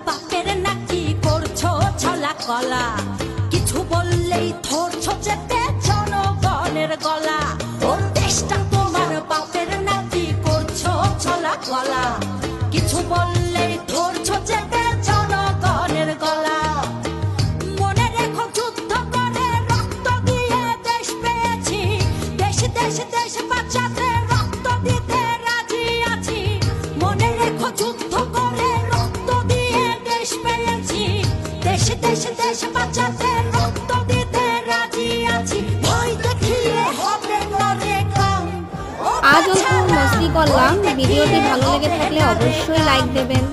বাপের নাকি করছো ছলা কলা, কিছু বললেই ধরছো চেপে জনগণের গলা। ওর দেশটা তোমার বাপের নাকি করছো ছলা কলা, কিছু বললেই ধরছো চেপে জনগণের গলা। মনে রেখো যুদ্ধ করে রক্ত দিয়ে দেশ পেয়েছি, দেশ দেশ দেশ বাঁচাতে রক্ত দিতে রাজি আছি। মনে রেখো যুদ্ধ করে রক্ত দিয়ে দেশ পেয়েছি, দেশ দেশ দেশ বাঁচাতে রক্ত দিতে রাজি আছি। ভয় দেখিয়ে হবে নরে কাম। আজ অল্প মস্তি করলাম। ভিডিওটি ভালো লেগে থাকলে অবশ্যই লাইক দেবেন।